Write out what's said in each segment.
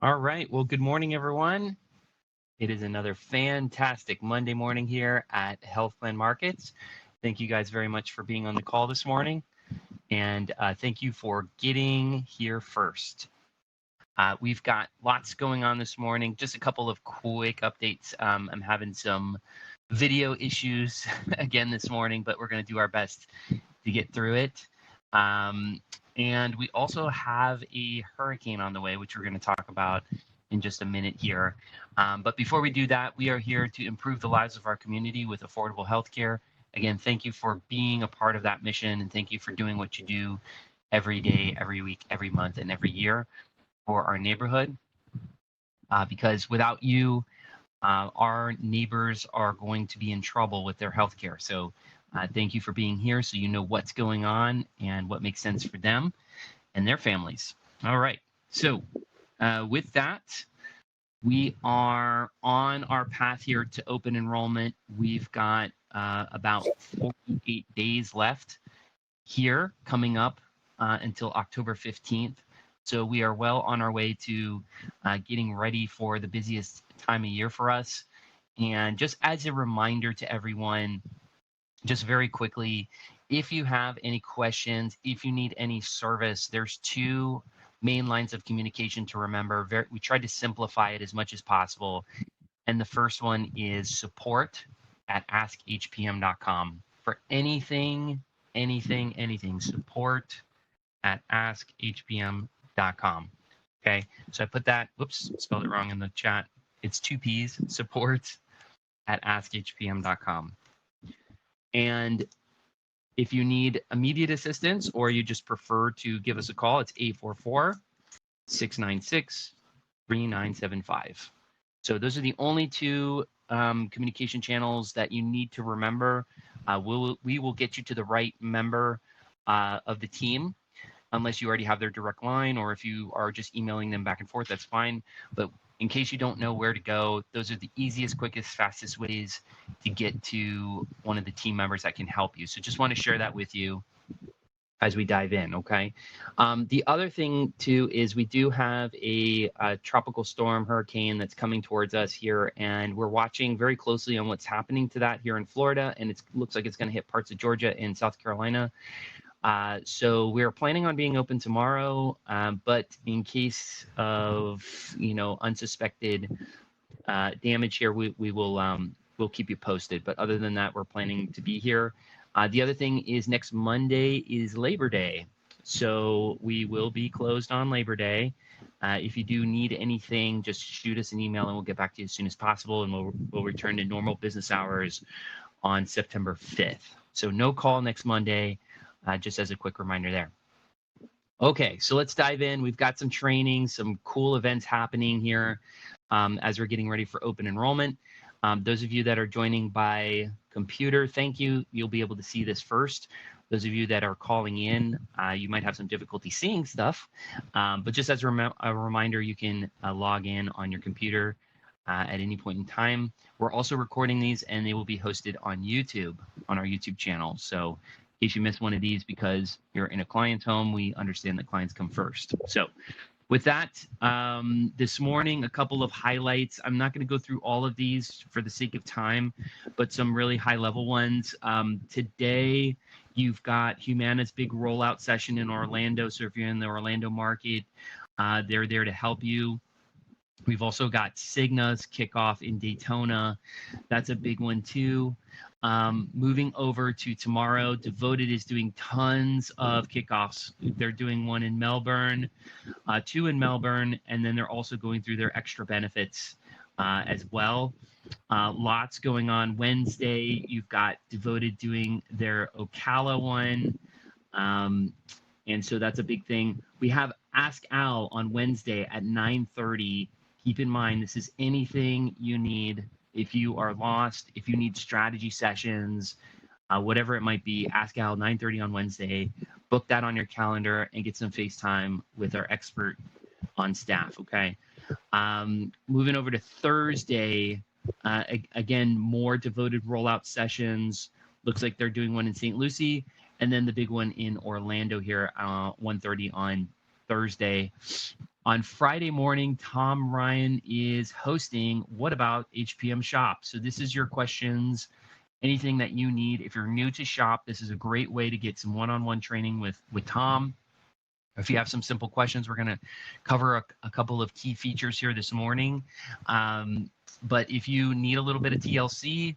All right. Well, good morning, everyone. It is another fantastic Monday morning here at Health Plan Markets. Thank you guys very much for being on the call this morning. And thank you for getting here first. We've got lots going on this morning. Just a couple of quick updates. I'm having some video issues again this morning, but we're going to do our best to get through it. And we also have a hurricane on the way, which we're going to talk about in just a minute here. But before we do that, we are here to improve the lives of our community with affordable healthcare. Again, thank you for being a part of that mission, and thank you for doing what you do every day, every week, every month, and every year for our neighborhood. Because without you, our neighbors are going to be in trouble with their healthcare. So thank you for being here so you know what's going on and what makes sense for them and their families. All right. So with that, we are on our path here to open enrollment. We've got about 48 days left here coming up until October 15th. So we are well on our way to getting ready for the busiest time of year for us. And just as a reminder to everyone, just very quickly, if you have any questions, if you need any service, there's two main lines of communication to remember. We tried to simplify it as much as possible. And the first one is support@askhpm.com. For anything, support@askhpm.com. Okay, so I put that, whoops, spelled it wrong in the chat. It's two P's, support@askhpm.com. And if you need immediate assistance or you just prefer to give us a call, it's 844-696-3975. So those are the only two communication channels that you need to remember. We will get you to the right member of the team, unless you already have their direct line, or if you are just emailing them back and forth, that's fine. But in case you don't know where to go, those are the easiest, quickest, fastest ways to get to one of the team members that can help you. So just want to share that with you as we dive in, okay? The other thing, too, is we do have a tropical storm hurricane that's coming towards us here, and we're watching very closely on what's happening to that here in Florida, and it looks like it's going to hit parts of Georgia and South Carolina. So we're planning on being open tomorrow, but in case of unsuspected damage here, we'll keep you posted. But other than that, we're planning to be here. The other thing is next Monday is Labor Day, so we will be closed on Labor Day. If you do need anything, just shoot us an email and we'll get back to you as soon as possible, and we'll return to normal business hours on September 5th. So no call next Monday. Just as a quick reminder there. Okay, so let's dive in. We've got some training, some cool events happening here as we're getting ready for open enrollment. Those of you that are joining by computer, thank you. You'll be able to see this first. Those of you that are calling in, you might have some difficulty seeing stuff, but just as a reminder, you can log in on your computer at any point in time. We're also recording these, and they will be hosted on YouTube, on our YouTube channel. So in case you miss one of these because you're in a client's home, we understand that clients come first. So with that, this morning, a couple of highlights. I'm not going to go through all of these for the sake of time, but some really high-level ones. Today, you've got Humana's big rollout session in Orlando. So if you're in the Orlando market, they're there to help you. We've also got Cigna's kickoff in Daytona. That's a big one, too. Moving over to tomorrow, Devoted is doing tons of kickoffs. They're doing one in Melbourne, two in Melbourne, and then they're also going through their extra benefits as well. Lots going on Wednesday. You've got Devoted doing their Ocala one, and so that's a big thing. We have Ask Al on Wednesday at 9:30. Keep in mind, this is anything you need. If you are lost, if you need strategy sessions, whatever it might be, Ask Al 9:30 on Wednesday. Book that on your calendar and get some FaceTime with our expert on staff, okay? Moving over to Thursday, again, more Devoted rollout sessions. Looks like they're doing one in St. Lucie, and then the big one in Orlando here, 1:30 on Thursday. On Friday morning, Tom Ryan is hosting What About HPM Shop? So this is your questions, anything that you need. If you're new to shop, this is a great way to get some one-on-one training with Tom. If you have some simple questions, we're going to cover a couple of key features here this morning. But if you need a little bit of TLC,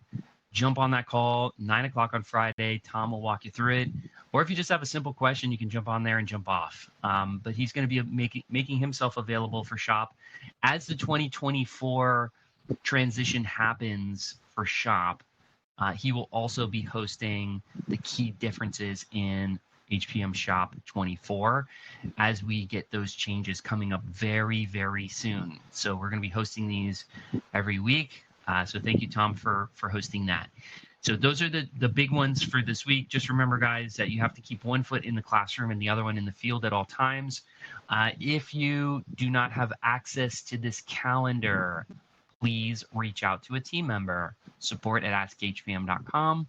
jump on that call, 9 o'clock on Friday. Tom will walk you through it. Or if you just have a simple question, you can jump on there and jump off. But he's going to be making himself available for shop. As the 2024 transition happens for shop, he will also be hosting the key differences in HPM Shop 24 as we get those changes coming up very, very soon. So we're going to be hosting these every week. So thank you, Tom, for hosting that. So those are the big ones for this week. Just remember, guys, that you have to keep one foot in the classroom and the other one in the field at all times. If you do not have access to this calendar, please reach out to a team member, support@askhpm.com,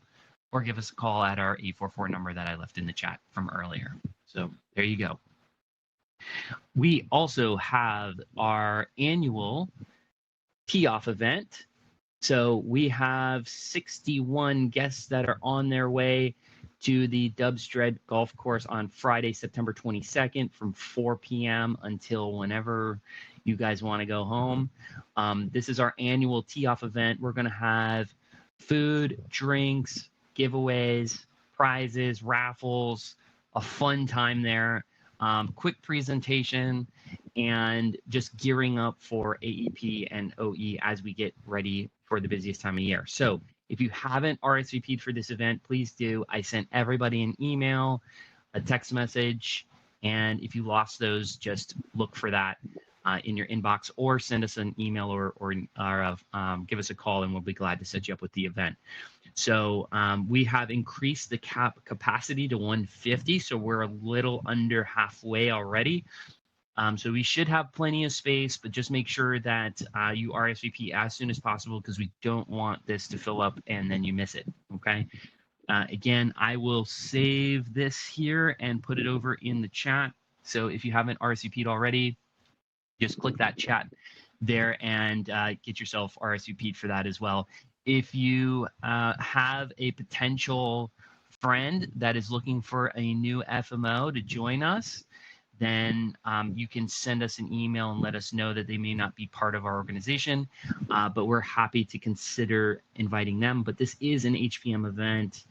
or give us a call at our 844 number that I left in the chat from earlier. So there you go. We also have our annual tee-off event. So we have 61 guests that are on their way to the Dubs Dread Golf Course on Friday, September 22nd from 4 p.m. until whenever you guys want to go home. This is our annual tee-off event. We're going to have food, drinks, giveaways, prizes, raffles, a fun time there. Quick presentation, and just gearing up for AEP and OE as we get ready for the busiest time of year. So if you haven't RSVP'd for this event, please do. I sent everybody an email, a text message, and if you lost those, just look for that in your inbox, or send us an email or give us a call, and we'll be glad to set you up with the event. So we have increased the capacity to 150, so we're a little under halfway already. So we should have plenty of space, but just make sure that you RSVP as soon as possible, because we don't want this to fill up and then you miss it, okay? Again, I will save this here and put it over in the chat. So if you haven't RSVP'd already, just click that chat there and get yourself RSVP'd for that as well. If you have a potential friend that is looking for a new FMO to join us, then you can send us an email and let us know that they may not be part of our organization, but we're happy to consider inviting them. But this is an HPM event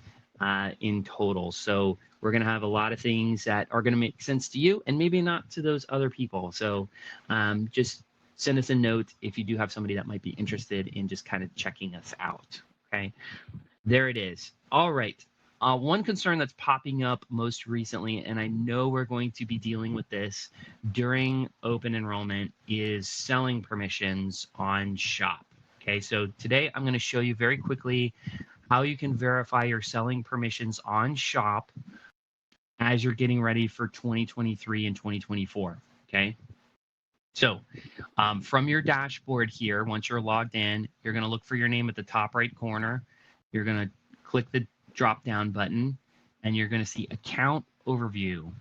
in total. So we're going to have a lot of things that are going to make sense to you and maybe not to those other people. So just send us a note if you do have somebody that might be interested in just kind of checking us out. Okay, there it is. All right. One concern that's popping up most recently, and I know we're going to be dealing with this during open enrollment, is selling permissions on Shop. Okay, so today I'm going to show you very quickly how you can verify your selling permissions on Shop as you're getting ready for 2023 and 2024. Okay, so from your dashboard here, once you're logged in, you're going to look for your name at the top right corner. You're going to click the drop down button, and you're going to see account overview.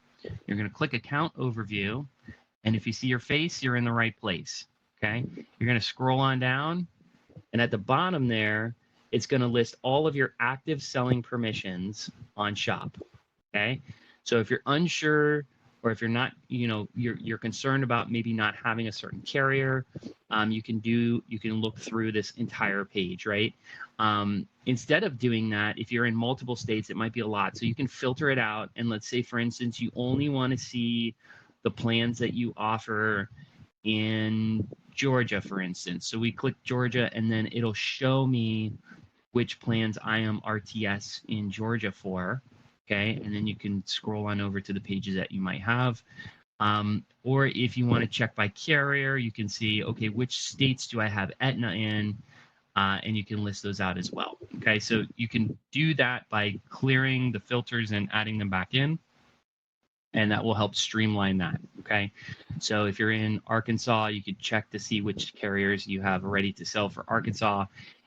You're going to click account overview, and if you see your face, you're in the right place. Okay, you're going to scroll on down, and at the bottom there, it's going to list all of your active selling permissions on Shop. Okay, so if you're unsure, or if you're not, you're concerned about maybe not having a certain carrier, you can look through this entire page, right? Instead of doing that, if you're in multiple states, it might be a lot. So you can filter it out. And let's say, for instance, you only want to see the plans that you offer in Georgia, for instance. So we click Georgia, and then it'll show me which plans I am RTS in Georgia for. Okay, and then you can scroll on over to the pages that you might have. Or if you want to check by carrier, you can see, okay, which states do I have Aetna in? And you can list those out as well. Okay, so you can do that by clearing the filters and adding them back in, and that will help streamline that. Okay, so if you're in Arkansas, you could check to see which carriers you have ready to sell for Arkansas.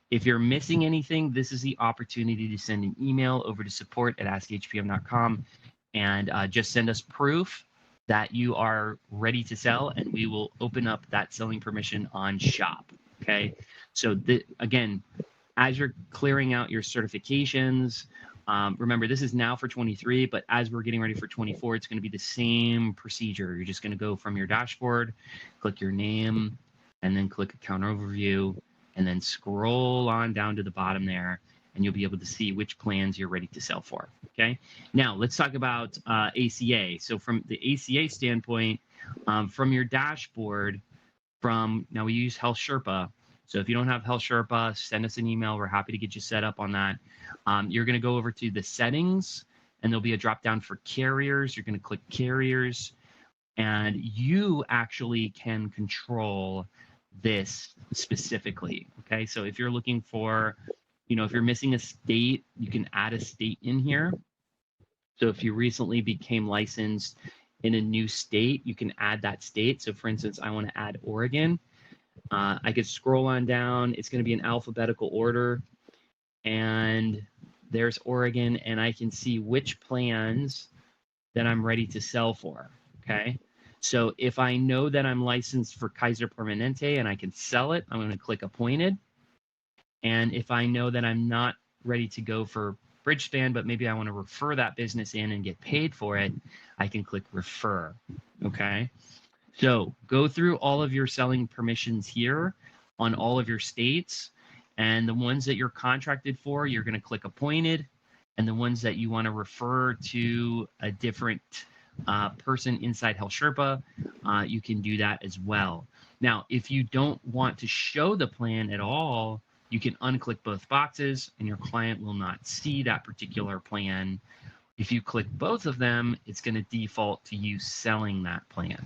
If you're missing anything, this is the opportunity to send an email over to support@askhpm.com and just send us proof that you are ready to sell, and we will open up that selling permission on shop. Okay. So again, as you're clearing out your certifications, remember this is now for 23, but as we're getting ready for 24, it's going to be the same procedure. You're just going to go from your dashboard, click your name, and then click account overview, and then scroll on down to the bottom there, and you'll be able to see which plans you're ready to sell for. Okay. Now let's talk about ACA. So from the ACA standpoint, from your dashboard, now we use Health Sherpa. So if you don't have Health Sherpa, send us an email. We're happy to get you set up on that. You're going to go over to the settings, and there'll be a drop down for carriers. You're going to click carriers, and you actually can control this specifically. Okay. So if you're looking for, if you're missing a state, you can add a state in here. So if you recently became licensed in a new state, you can add that state. So for instance, I want to add Oregon. I could scroll on down. It's going to be in alphabetical order. And there's Oregon, and I can see which plans that I'm ready to sell for. Okay. So if I know that I'm licensed for Kaiser Permanente and I can sell it, I'm going to click appointed. And if I know that I'm not ready to go for Bridgespan, but maybe I want to refer that business in and get paid for it, I can click refer. Okay. So go through all of your selling permissions here on all of your states, and the ones that you're contracted for, you're going to click appointed, and the ones that you want to refer to a different person inside Health Sherpa, you can do that as well. Now, if you don't want to show the plan at all, you can unclick both boxes and your client will not see that particular plan. If you click both of them, it's going to default to you selling that plan.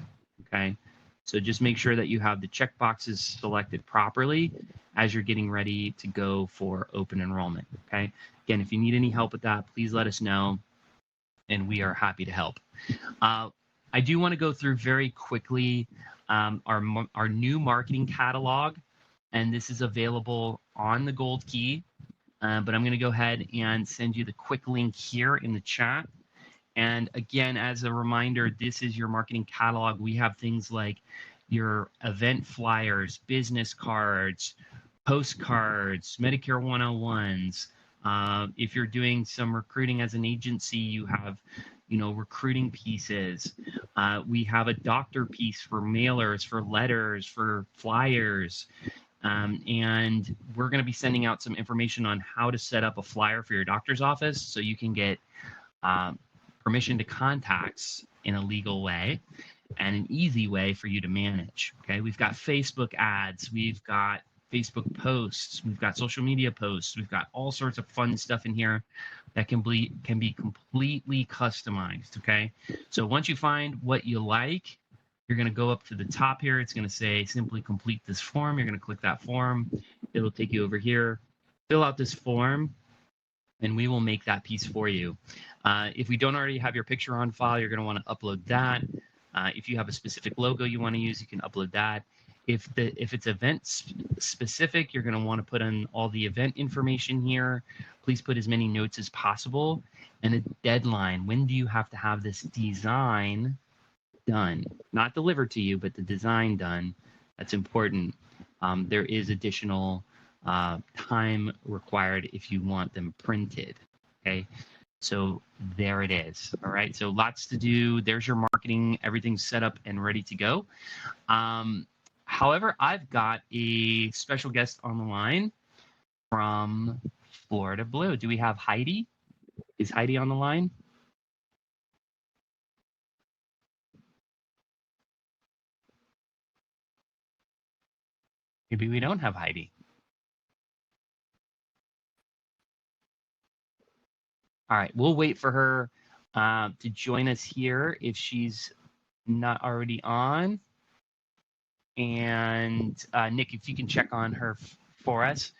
Okay. So just make sure that you have the check boxes selected properly as you're getting ready to go for open enrollment. Okay. Again, if you need any help with that, please let us know, and we are happy to help. I do want to go through very quickly our new marketing catalog, and this is available on the Gold Key. But I'm going to go ahead and send you the quick link here in the chat. And again, as a reminder, this is your marketing catalog. We have things like your event flyers, business cards, postcards, Medicare 101s. If you're doing some recruiting as an agency, you have, recruiting pieces. We have a doctor piece for mailers, for letters, for flyers. And we're going to be sending out some information on how to set up a flyer for your doctor's office so you can get permission to contacts in a legal way and an easy way for you to manage. Okay, we've got Facebook ads, we've got Facebook posts, we've got social media posts, we've got all sorts of fun stuff in here that can be completely customized. Okay, so once you find what you like, you're going to go up to the top here. It's going to say simply complete this form. You're going to click that form. It'll take you over here. Fill out this form, and we will make that piece for you. If we don't already have your picture on file, you're going to want to upload that. If you have a specific logo you want to use, you can upload that. If it's event specific, you're going to want to put in all the event information here. Please put as many notes as possible and a deadline. When do you have to have this design done? Not delivered to you, but the design done. That's important. There is additional time required if you want them printed. Okay, so there it is. All right, so lots to do. There's your marketing. Everything's set up and ready to go. However, I've got a special guest on the line from Florida Blue. Do we have Heidi? Is Heidi on the line? Maybe we don't have Heidi. All right, we'll wait for her to join us here if she's not already on. And Nick, if you can check on her for us.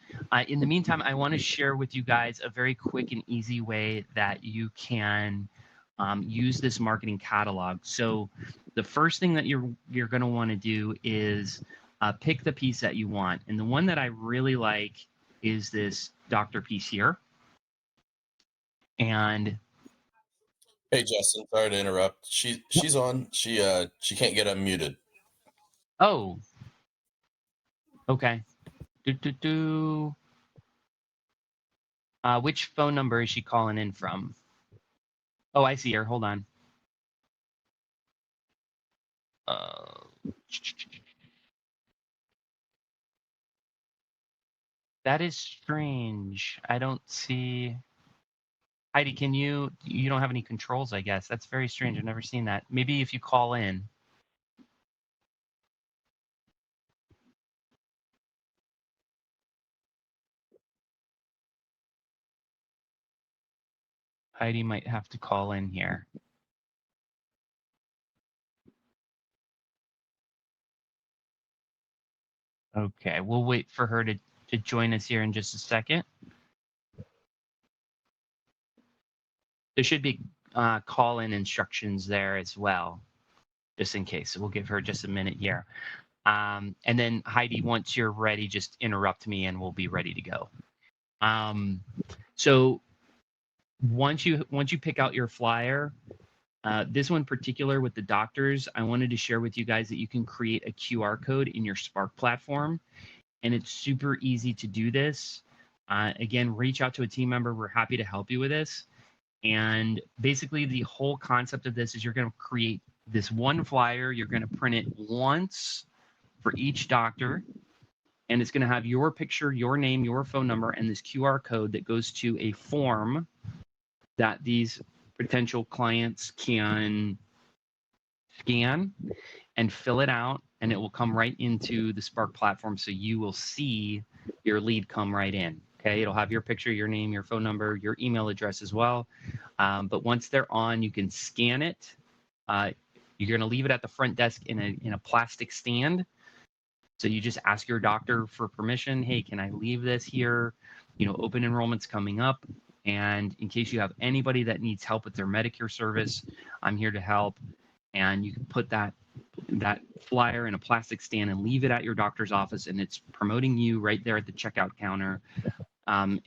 In the meantime, I want to share with you guys a very quick and easy way that you can use this marketing catalog. So the first thing that you're going to want to do is pick the piece that you want. And the one that I really like is this doctor piece here. And Hey Justin, sorry to interrupt. She's on. She can't get unmuted. Oh, okay. Do, do, do. Which phone number is she calling in from? Oh, I see her. Hold on. That is strange. I don't see. Heidi, you don't have any controls, I guess. That's very strange. I've never seen that. Maybe if you call in. Heidi might have to call in here. Okay, we'll wait for her to join us here in just a second. There should be call-in instructions there as well, just in case. So we'll give her just a minute here. And then Heidi, once you're ready, just interrupt me and we'll be ready to go. So once you pick out your flyer, this one in particular with the doctors, I wanted to share with you guys that you can create a QR code in your Spark platform, and it's super easy to do this. Again, reach out to a team member. We're happy to help you with this. And basically, the whole concept of this is you're going to create this one flyer. You're going to print it once for each doctor, and it's going to have your picture, your name, your phone number, and this QR code that goes to a form that these potential clients can scan and fill it out, and it will come right into the Spark platform, so you will see your lead come right in. Okay, it'll have your picture, your name, your phone number, your email address as well. But once they're on, you can scan it. You're going to leave it at the front desk in a plastic stand. So you just ask your doctor for permission. Hey, can I leave this here? You know, open enrollment's coming up. And in case you have anybody that needs help with their Medicare service, I'm here to help. And you can put that flyer in a plastic stand and leave it at your doctor's office, and it's promoting you right there at the checkout counter. And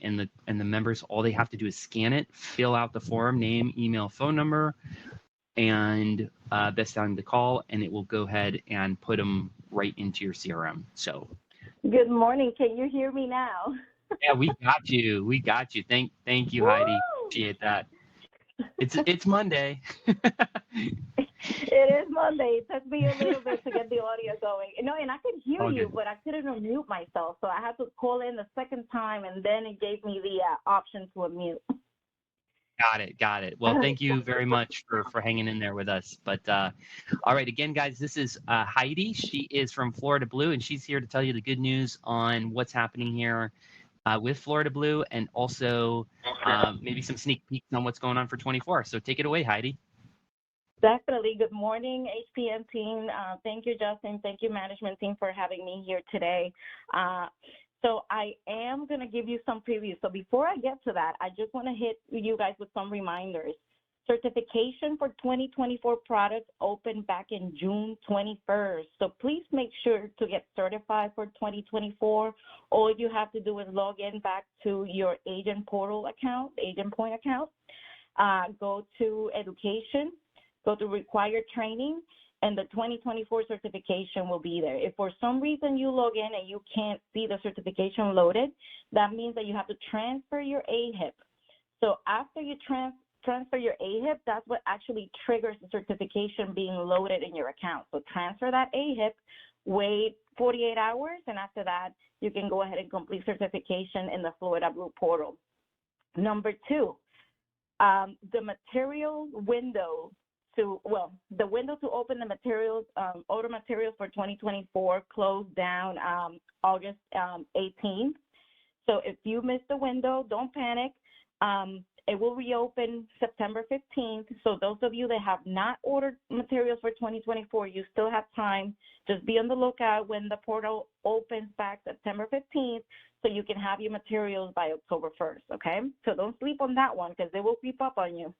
the members, all they have to do is scan it, fill out the form, name, email, phone number, and best time to call, and it will go ahead and put them right into your CRM. So, good morning. Can you hear me now? Yeah, we got you. We got you. Thank you, Heidi. Appreciate that. It's Monday. It is Monday. It took me a little bit to get the audio going. And I could hear All you, good. but I couldn't unmute myself. So I had to call in the second time, and then it gave me the option to unmute. Got it. Well, thank you very much for hanging in there with us. But all right, again, guys, this is Heidi. She is from Florida Blue, and she's here to tell you the good news on what's happening here with Florida Blue, and also maybe some sneak peeks on what's going on for 24. So take it away, Heidi. Definitely. Good morning, HPM team. Thank you, Justin. Thank you, management team, for having me here today. So I am going to give you some previews. So before I get to that, I just want to hit you guys with some reminders. Certification for 2024 products opened back in June 21st. So please make sure to get certified for 2024. All you have to do is log in back to your agent portal account, agent point account, go to education, go to required training, and the 2024 certification will be there. If for some reason you log in and you can't see the certification loaded, that means that you have to transfer your AHIP. So after you transfer your AHIP, that's what actually triggers the certification being loaded in your account. So transfer that AHIP, wait 48 hours, and after that, you can go ahead and complete certification in the Florida Blue portal. Number two, the material window the window to open the materials, order materials for 2024 closed down August 18th. So if you missed the window, don't panic. It will reopen September 15th. So those of you that have not ordered materials for 2024, you still have time. Just be on the lookout when the portal opens back September 15th so you can have your materials by October 1st, okay? So don't sleep on that one because they will creep up on you.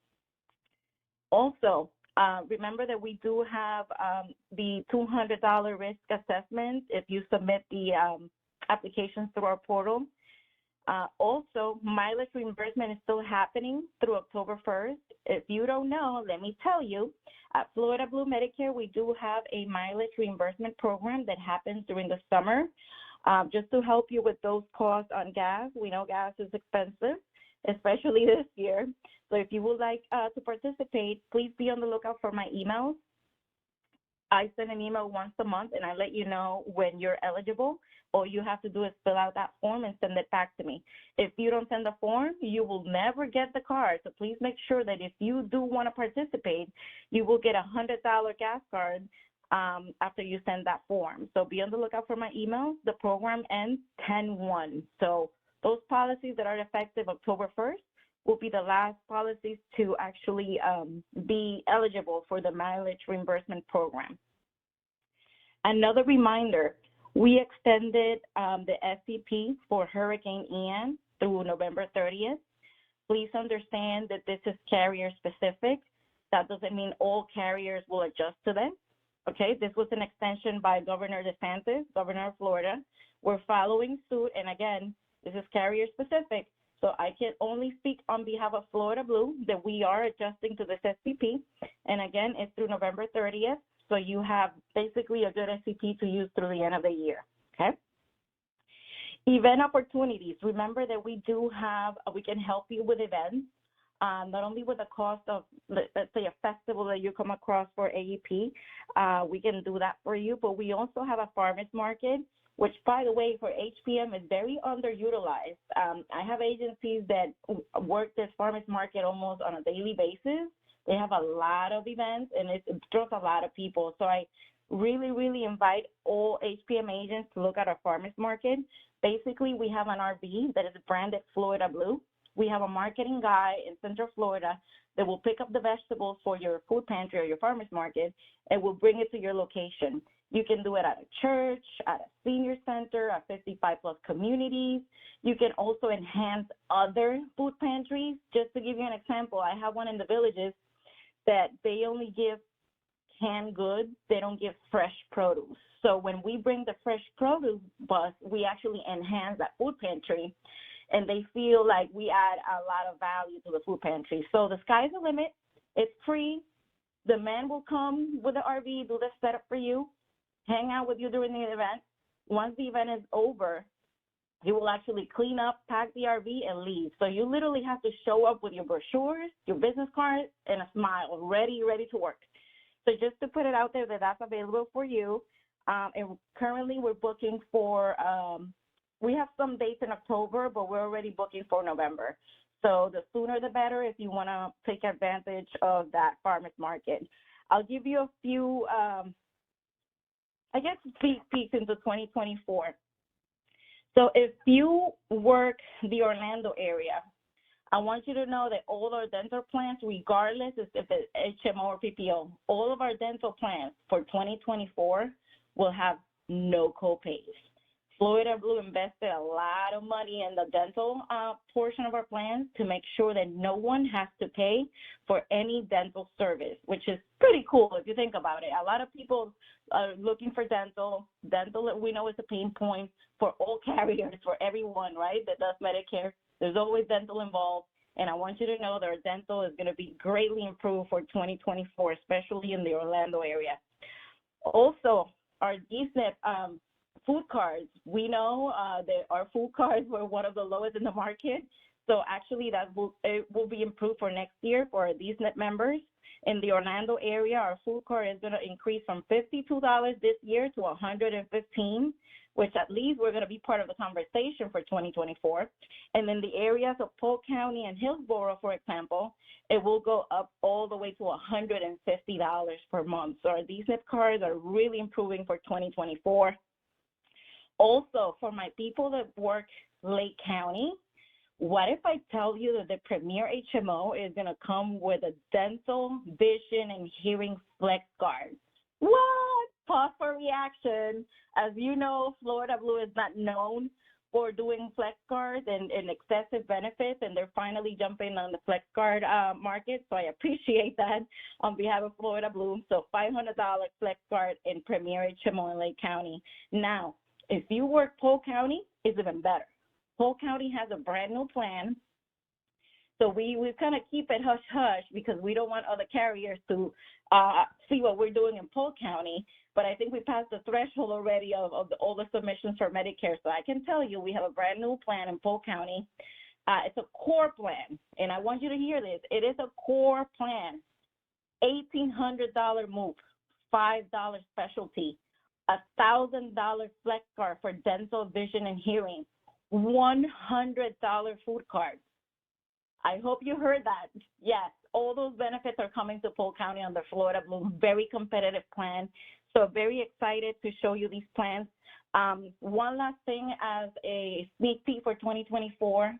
Also, remember that we do have the $200 risk assessment if you submit the applications through our portal. Also, mileage reimbursement is still happening through October 1st. If you don't know, let me tell you, at Florida Blue Medicare, we do have a mileage reimbursement program that happens during the summer, just to help you with those costs on gas. We know gas is expensive, especially this year. So if you would like to participate, please be on the lookout for my emails. I send an email once a month, and I let you know when you're eligible. All you have to do is fill out that form and send it back to me. If you don't send the form, you will never get the card. So please make sure that if you do want to participate, you will get a $100 gas card after you send that form. So be on the lookout for my emails. The program ends 10/1. So those policies that are effective October 1st will be the last policies to actually be eligible for the mileage reimbursement program. Another reminder, we extended the SCP for Hurricane Ian through November 30th. Please understand that this is carrier specific. That doesn't mean all carriers will adjust to this. Okay, this was an extension by Governor DeSantis, Governor of Florida. We're following suit, and again, this is carrier specific. So I can only speak on behalf of Florida Blue that we are adjusting to this SCP. And again, it's through November 30th. So you have basically a good SCP to use through the end of the year, okay? Event opportunities. Remember that we do have, we can help you with events, not only with the cost of, let's say, a festival that you come across for AEP. We can do that for you, but we also have a farmers market, which, by the way, for HPM is very underutilized. I have agencies that work this farmers market almost on a daily basis. They have a lot of events, and it draws a lot of people. So I really, really invite all HPM agents to look at our farmers market. Basically, we have an RV that is branded Florida Blue. We have a marketing guy in Central Florida that will pick up the vegetables for your food pantry or your farmers market and will bring it to your location. You can do it at a church, at a senior center, at 55-plus communities. You can also enhance other food pantries. Just to give you an example, I have one in the Villages that they only give canned goods. They don't give fresh produce. So when we bring the fresh produce bus, we actually enhance that food pantry, and they feel like we add a lot of value to the food pantry. So the sky's the limit. It's free. The man will come with the RV, do the setup for you, hang out with you during the event. Once the event is over, he will actually clean up, pack the RV, and leave. So you literally have to show up with your brochures, your business card, and a smile, ready to work. So just to put it out there that that's available for you. And currently we're booking for, we have some dates in October, but we're already booking for November. So the sooner the better if you want to take advantage of that farmers market. I'll give you a few, sneak peeks into 2024. So if you work the Orlando area, I want you to know that all our dental plans, regardless if it's HMO or PPO, all of our dental plans for 2024 will have no copays. Florida Blue invested a lot of money in the dental portion of our plans to make sure that no one has to pay for any dental service, which is pretty cool if you think about it. A lot of people are looking for dental. Dental, we know, is a pain point for all carriers, for everyone, right, that does Medicare. There's always dental involved, and I want you to know that our dental is going to be greatly improved for 2024, especially in the Orlando area. Also, our DSNP food cards, we know that our food cards were one of the lowest in the market. So actually it will be improved for next year for our DSNP members. In the Orlando area, our food card is going to increase from $52 this year to $115, which at least we're going to be part of the conversation for 2024. And in the areas of Polk County and Hillsborough, for example, it will go up all the way to $150 per month. So our DSNP cards are really improving for 2024. Also, for my people that work Lake County, what if I tell you that the Premier HMO is going to come with a dental, vision, and hearing flex card? What? Pause for reaction. As you know, Florida Blue is not known for doing flex cards and excessive benefits, and they're finally jumping on the flex card market, so I appreciate that on behalf of Florida Blue. So $500 flex card in Premier HMO in Lake County. Now, if you work Polk County, it's even better. Polk County has a brand new plan. So we kind of keep it hush-hush because we don't want other carriers to see what we're doing in Polk County. But I think we passed the threshold already of all the submissions for Medicare. So I can tell you we have a brand new plan in Polk County. It's a core plan, and I want you to hear this. It is a core plan. $1,800 move, $5 specialty, $1,000 flex card for dental, vision, and hearing, $100 food card. I hope you heard that. Yes, all those benefits are coming to Polk County under Florida Blue. Very competitive plan. So very excited to show you these plans. One last thing as a sneak peek for 2024.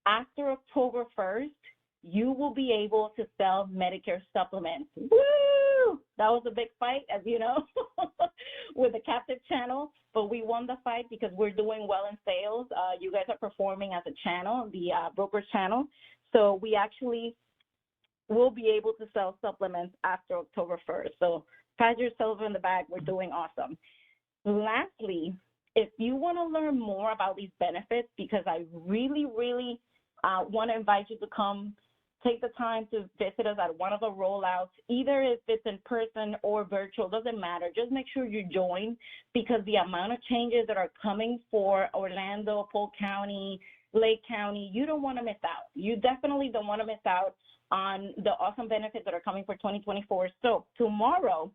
After October 1st, you will be able to sell Medicare supplements. Woo! That was a big fight, as you know, with the captive channel, but we won the fight because we're doing well in sales. You guys are performing as a channel, the brokerage channel. So we actually will be able to sell supplements after October 1st. So pat yourself in the back. We're doing awesome. Lastly, if you want to learn more about these benefits, because I really, really want to invite you to come take the time to visit us at one of the rollouts, either if it's in person or virtual, doesn't matter. Just make sure you join because the amount of changes that are coming for Orlando, Polk County, Lake County, you don't want to miss out. You definitely don't want to miss out on the awesome benefits that are coming for 2024. So tomorrow,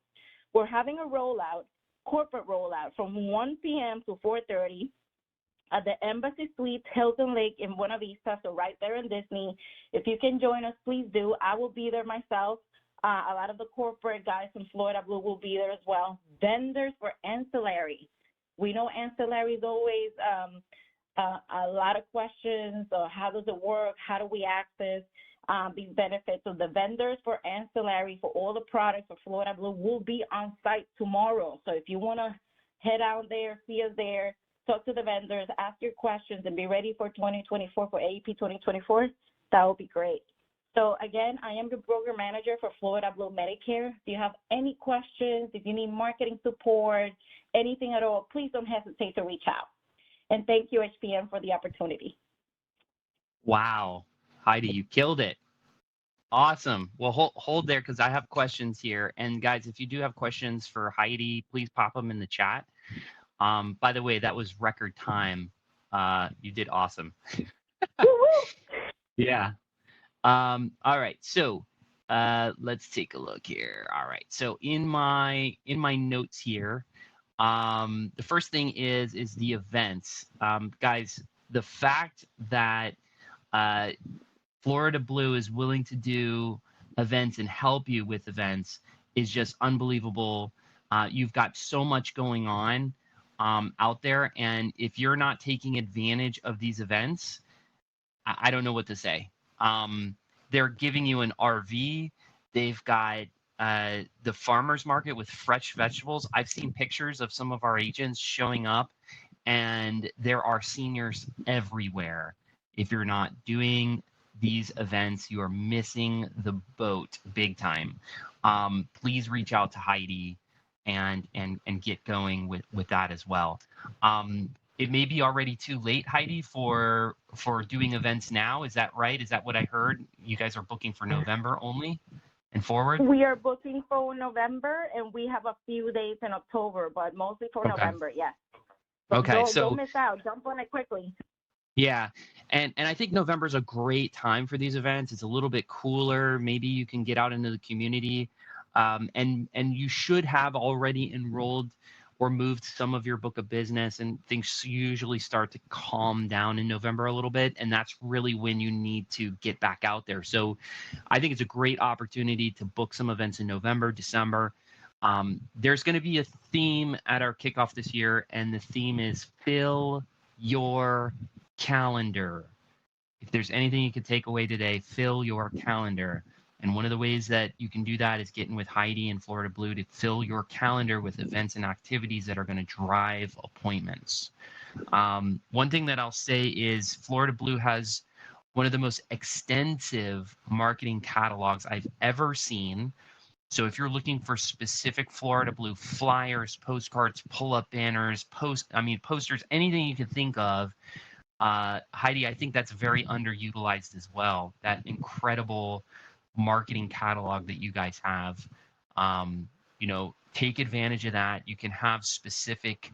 we're having a rollout, corporate rollout from 1 p.m. to 4:30 at the Embassy Suites, Hilton Lake in Buena Vista, so right there in Disney. If you can join us, please do. I will be there myself. A lot of the corporate guys from Florida Blue will be there as well. Vendors for ancillary. We know ancillary is always a lot of questions. How does it work? How do we access these benefits? So the vendors for ancillary for all the products for Florida Blue will be on site tomorrow. So if you want to head out there, see us there, talk to the vendors, ask your questions, and be ready for 2024, for AEP 2024, that would be great. So again, I am the broker manager for Florida Blue Medicare. If you have any questions, if you need marketing support, anything at all, please don't hesitate to reach out. And thank you, HPM, for the opportunity. Wow, Heidi, you killed it. Awesome. Well, hold there because I have questions here. And guys, if you do have questions for Heidi, please pop them in the chat. By the way, that was record time. You did awesome. Yeah. All right. So let's take a look here. All right. So in my notes here, the first thing is the events. Guys, the fact that Florida Blue is willing to do events and help you with events is just unbelievable. You've got so much going on out there, and if you're not taking advantage of these events, I don't know what to say. They're giving you an RV. They've got the farmers market with fresh vegetables. I've seen pictures of some of our agents showing up, and there are seniors everywhere. If you're not doing these events, you are missing the boat big time. Please reach out to Heidi and get going with that as well. It may be already too late, Heidi, for doing events now. Is that right? Is that what I heard? You guys are booking for November only and forward? We are booking for November, and we have a few days in October, but mostly for November, yes. But okay, don't miss out. Jump on it quickly. Yeah, and I think November is a great time for these events. It's a little bit cooler. Maybe you can get out into the community, and you should have already enrolled or moved some of your book of business, and things usually start to calm down in November a little bit, and that's really when you need to get back out there. So I think it's a great opportunity to book some events in November, December. There's going to be a theme at our kickoff this year, and the theme is fill your calendar. If there's anything you could take away today, fill your calendar. And one of the ways that you can do that is getting with Heidi and Florida Blue to fill your calendar with events and activities that are going to drive appointments. One thing that I'll say is Florida Blue has one of the most extensive marketing catalogs I've ever seen. So if you're looking for specific Florida Blue flyers, postcards, pull-up banners, posters, anything you can think of, Heidi, I think that's very underutilized as well. That incredible marketing catalog that you guys have. Take advantage of that. You can have specific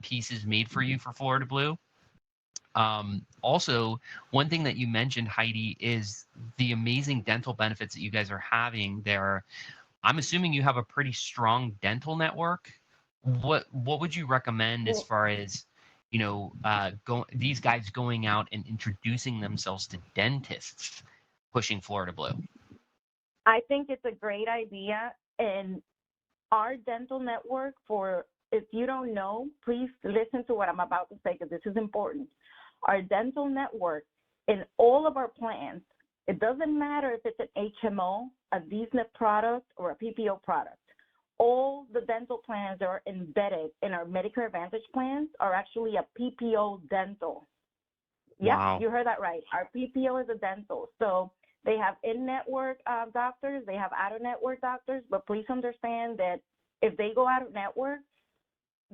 pieces made for you for Florida Blue. Also, one thing that you mentioned, Heidi, is the amazing dental benefits that you guys are having there. I'm assuming you have a pretty strong dental network. What would you recommend as far as these guys going out and introducing themselves to dentists, pushing Florida Blue? I think it's a great idea. And our dental network, if you don't know, please listen to what I'm about to say because this is important. Our dental network in all of our plans, it doesn't matter if it's an HMO, a DSNP product, or a PPO product. All the dental plans that are embedded in our Medicare Advantage plans are actually a PPO dental. Yep, Wow. you heard that right. Our PPO is a dental. So they have in-network doctors, they have out-of-network doctors, but please understand that if they go out-of-network,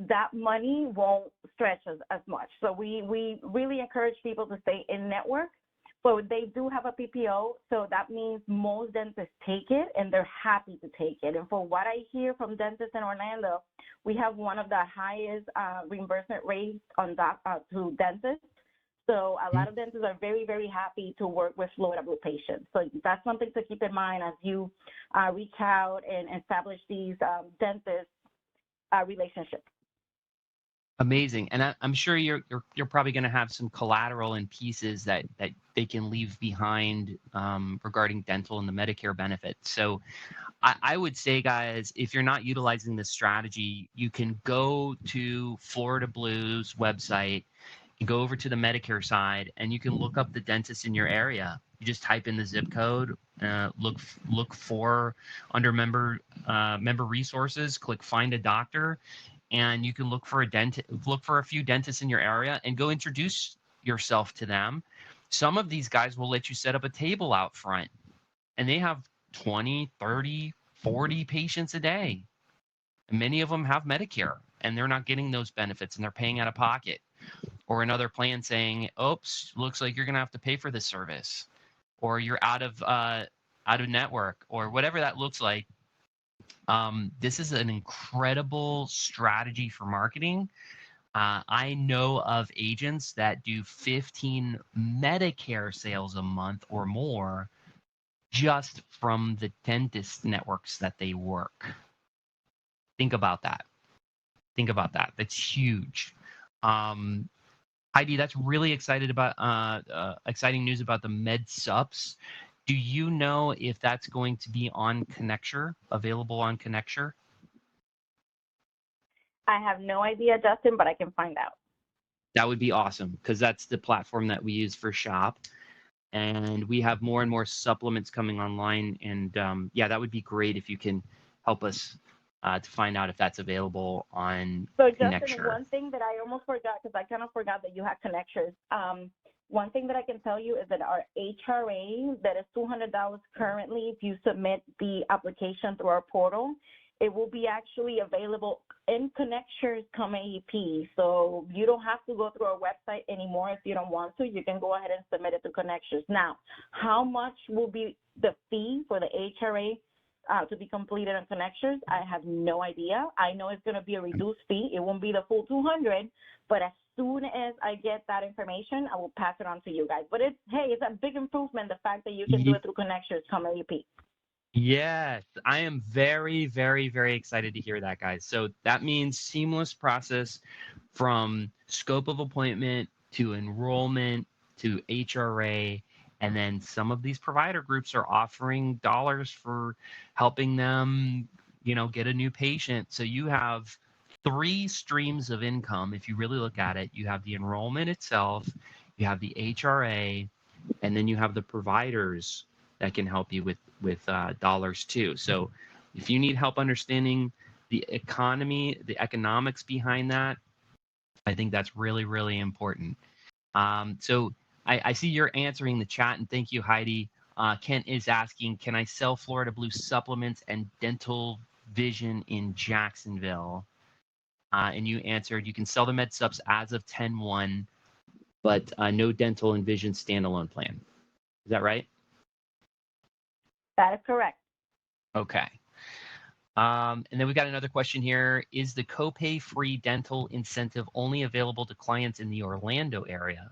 that money won't stretch as much. So we really encourage people to stay in-network. So they do have a PPO, so that means most dentists take it, and they're happy to take it. And for what I hear from dentists in Orlando, we have one of the highest reimbursement rates to dentists. So a lot of dentists are very, very happy to work with Florida Blue patients. So that's something to keep in mind as you reach out and establish these dentist relationships. Amazing, and I'm sure you're probably going to have some collateral and pieces that they can leave behind regarding dental and the Medicare benefits. So I would say, guys, if you're not utilizing this strategy, you can go to Florida Blue's website, you go over to the Medicare side, and you can look up the dentist in your area. You just type in the zip code, look for under member resources, click find a doctor, and you can look for a few dentists in your area and go introduce yourself to them. Some of these guys will let you set up a table out front, and they have 20, 30, 40 patients a day. And many of them have Medicare, and they're not getting those benefits, and they're paying out of pocket. Or another plan saying, oops, looks like you're going to have to pay for this service, or you're out of network, or whatever that looks like. This is an incredible strategy for marketing. I know of agents that do 15 Medicare sales a month or more just from the dentist networks that they work. Think about that. That's huge. Heidi, that's really exciting news about the med sups. Do you know if that's going to be on Connecture, available on Connecture? I have no idea, Justin, but I can find out. That would be awesome, because that's the platform that we use for Shop. And we have more and more supplements coming online. And yeah, that would be great if you can help us to find out if that's available on Connecture. Justin, one thing that I almost forgot, because I kind of forgot that you had Connectures. One thing that I can tell you is that our HRA, that is $200 currently if you submit the application through our portal, it will be actually available in Connectures come AEP. So you don't have to go through our website anymore if you don't want to. You can go ahead and submit it to Connectures. Now, how much will be the fee for the HRA to be completed on Connectures? I have no idea. I know it's going to be a reduced fee. It won't be the full $200, but as soon as I get that information, I will pass it on to you guys. But it's a big improvement, the fact that you can do it through Connectures come AEP. Yes, I am very, very, very excited to hear that, guys. So that means seamless process from scope of appointment to enrollment to HRA. And then some of these provider groups are offering dollars for helping them, get a new patient. So you have 3 streams of income. If you really look at it, you have the enrollment itself, you have the HRA, and then you have the providers that can help you with dollars too. So if you need help understanding the economy, the economics behind that, I think that's really, really important. So I see you're answering the chat, and thank you, Heidi. Kent is asking, can I sell Florida Blue supplements and dental vision in Jacksonville? And you answered, you can sell the med subs as of 10/1, but no dental and vision standalone plan. Is that right? That is correct. Okay. And then we got another question here. Is the copay free dental incentive only available to clients in the Orlando area?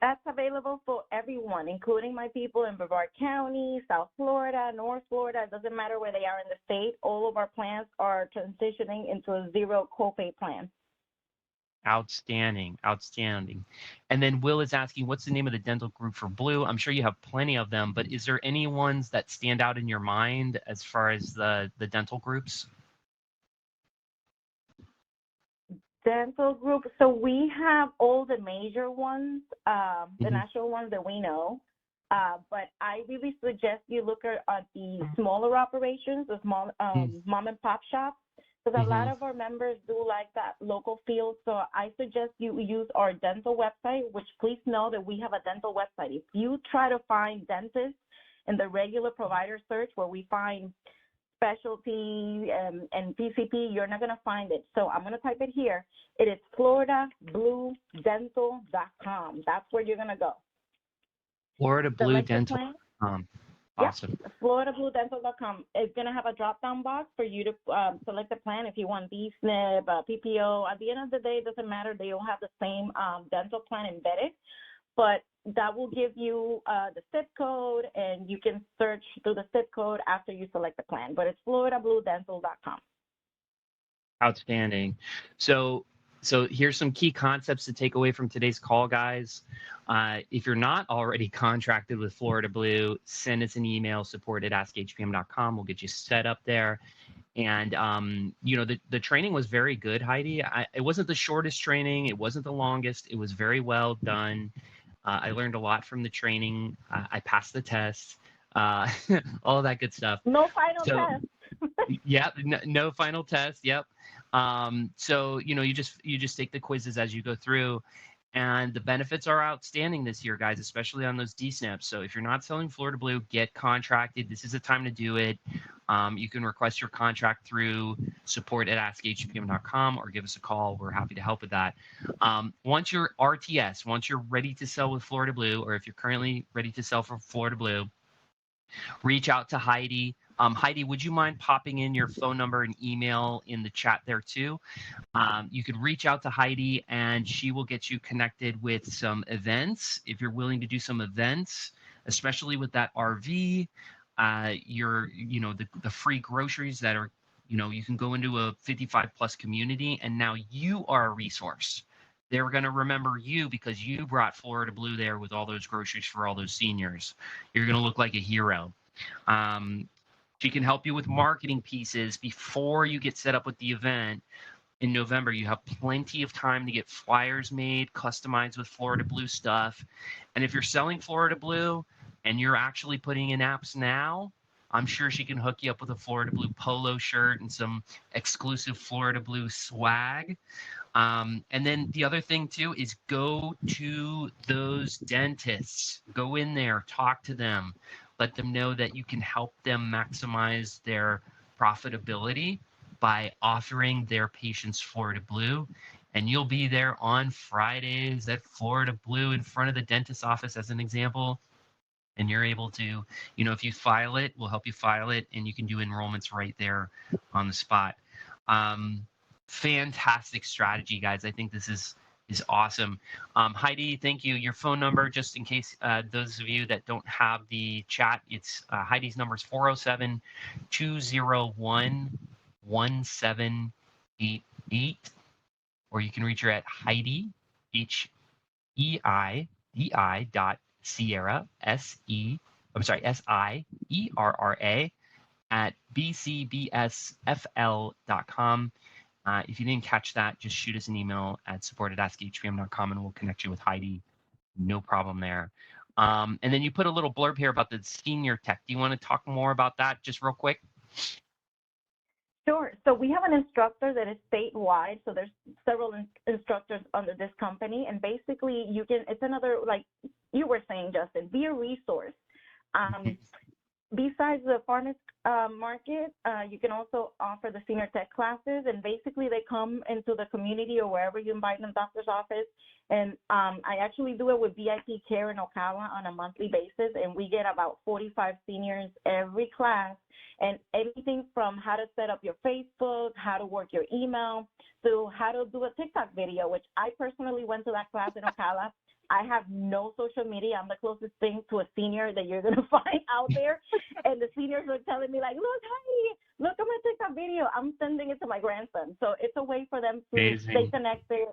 That's available for everyone, including my people in Brevard County, South Florida, North Florida. It doesn't matter where they are in the state. All of our plans are transitioning into a zero copay plan. Outstanding, outstanding. And then Will is asking, what's the name of the dental group for Blue? I'm sure you have plenty of them, but is there any ones that stand out in your mind as far as the dental groups? Dental group. So we have all the major ones, the national ones that we know. But I really suggest you look at the smaller operations, the small mom and pop shops, because a lot of our members do like that local feel. So I suggest you use our dental website, which please know that we have a dental website. If you try to find dentists in the regular provider search where we find specialty and PCP, you're not going to find it. So I'm going to type it here. It is FloridaBlueDental.com. That's where you're going to go. FloridaBlueDental.com. Awesome. Yep. FloridaBlueDental.com. It's going to have a drop-down box for you to select a plan if you want D-SNP, PPO. At the end of the day, it doesn't matter. They all have the same dental plan embedded, but that will give you the zip code, and you can search through the zip code after you select the plan. But it's FloridaBlueDental.com. Outstanding. So here's some key concepts to take away from today's call, guys. If you're not already contracted with Florida Blue, send us an email, support@askhpm.com. We'll get you set up there. And, the training was very good, Heidi. It wasn't the shortest training. It wasn't the longest. It was very well done. I learned a lot from the training. I passed the test, all of that good stuff. No final test. Yep, no final test. Yep. So you just take the quizzes as you go through, and the benefits are outstanding this year, guys, especially on those D-SNPs. So if you're not selling Florida Blue, get contracted. This is the time to do it. You can request your contract through support@askhpm.com or give us a call. We're happy to help with that. Once you're RTS, once you're ready to sell with Florida Blue, or if you're currently ready to sell for Florida Blue, reach out to Heidi. Heidi, would you mind popping in your phone number and email in the chat there too? You could reach out to Heidi and she will get you connected with some events. If you're willing to do some events, especially with that RV, the free groceries that are, you can go into a 55 plus community and now you are a resource. They're going to remember you because you brought Florida Blue there with all those groceries for all those seniors. You're going to look like a hero. She can help you with marketing pieces before you get set up with the event. In November, you have plenty of time to get flyers made, customized with Florida Blue stuff. And if you're selling Florida Blue and you're actually putting in apps now, I'm sure she can hook you up with a Florida Blue polo shirt and some exclusive Florida Blue swag. And then the other thing too is go to those dentists. Go in there, talk to them, let them know that you can help them maximize their profitability by offering their patients Florida Blue. And you'll be there on Fridays at Florida Blue in front of the dentist's office as an example. And you're able to, if you file it, we'll help you file it, and you can do enrollments right there on the spot. Fantastic strategy, guys. I think this is awesome. Heidi, thank you. Your phone number, just in case those of you that don't have the chat, it's Heidi's number is 407-201-1788, or you can reach her at Heidi, HEIDI.Sierra, SIERRA at bcbsfl.com. If you didn't catch that, just shoot us an email at support@askhpm.com and we'll connect you with Heidi. No problem there. And then you put a little blurb here about the senior tech. Do you want to talk more about that just real quick? Sure. So we have an instructor that is statewide. So there's several instructors under this company. And basically it's another, like you were saying, Justin, be a resource. besides the farmers market, you can also offer the senior tech classes, and basically they come into the community or wherever you invite them, doctor's office. And I actually do it with VIP Care in Ocala on a monthly basis, and we get about 45 seniors every class, and anything from how to set up your Facebook, how to work your email, to how to do a TikTok video, which I personally went to that class in Ocala. I have no social media. I'm the closest thing to a senior that you're going to find out there. And the seniors were telling me, like, look, Heidi, look at my TikTok video. I'm sending it to my grandson. So it's a way for them to stay connected.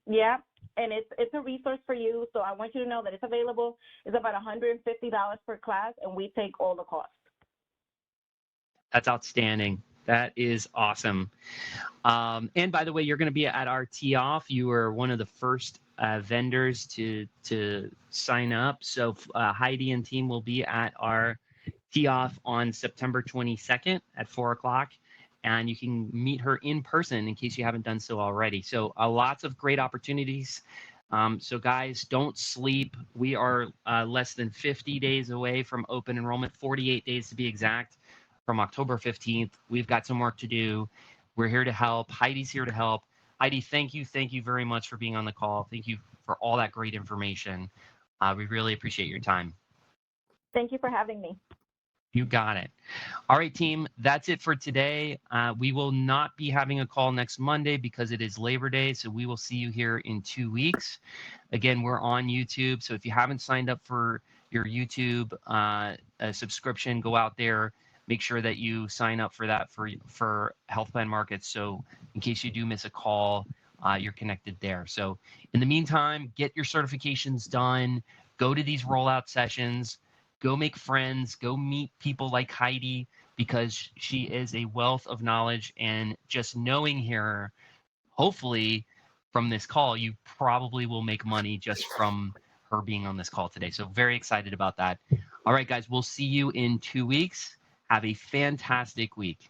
Yeah. And it's a resource for you. So I want you to know that it's available. It's about $150 per class, and we take all the costs. That's outstanding. That is awesome. And by the way, you're going to be at our tee off. You were one of the first vendors to sign up. So Heidi and team will be at our tee off on September 22nd at 4 o'clock. And you can meet her in person in case you haven't done so already. So lots of great opportunities. So guys, don't sleep. We are less than 50 days away from open enrollment, 48 days to be exact, from October 15th. We've got some work to do. We're here to help. Heidi's here to help. Heidi, thank you very much for being on the call. Thank you for all that great information. We really appreciate your time. Thank you for having me. You got it. All right, team, that's it for today. We will not be having a call next Monday because it is Labor Day, so we will see you here in 2 weeks. Again, we're on YouTube, so if you haven't signed up for your YouTube subscription, go out there. Make sure that you sign up for that for Health Plan Markets. So in case you do miss a call, you're connected there. So in the meantime, get your certifications done. Go to these rollout sessions. Go make friends. Go meet people like Heidi, because she is a wealth of knowledge. And just knowing her, hopefully from this call, you probably will make money just from her being on this call today. So very excited about that. All right, guys, we'll see you in 2 weeks. Have a fantastic week.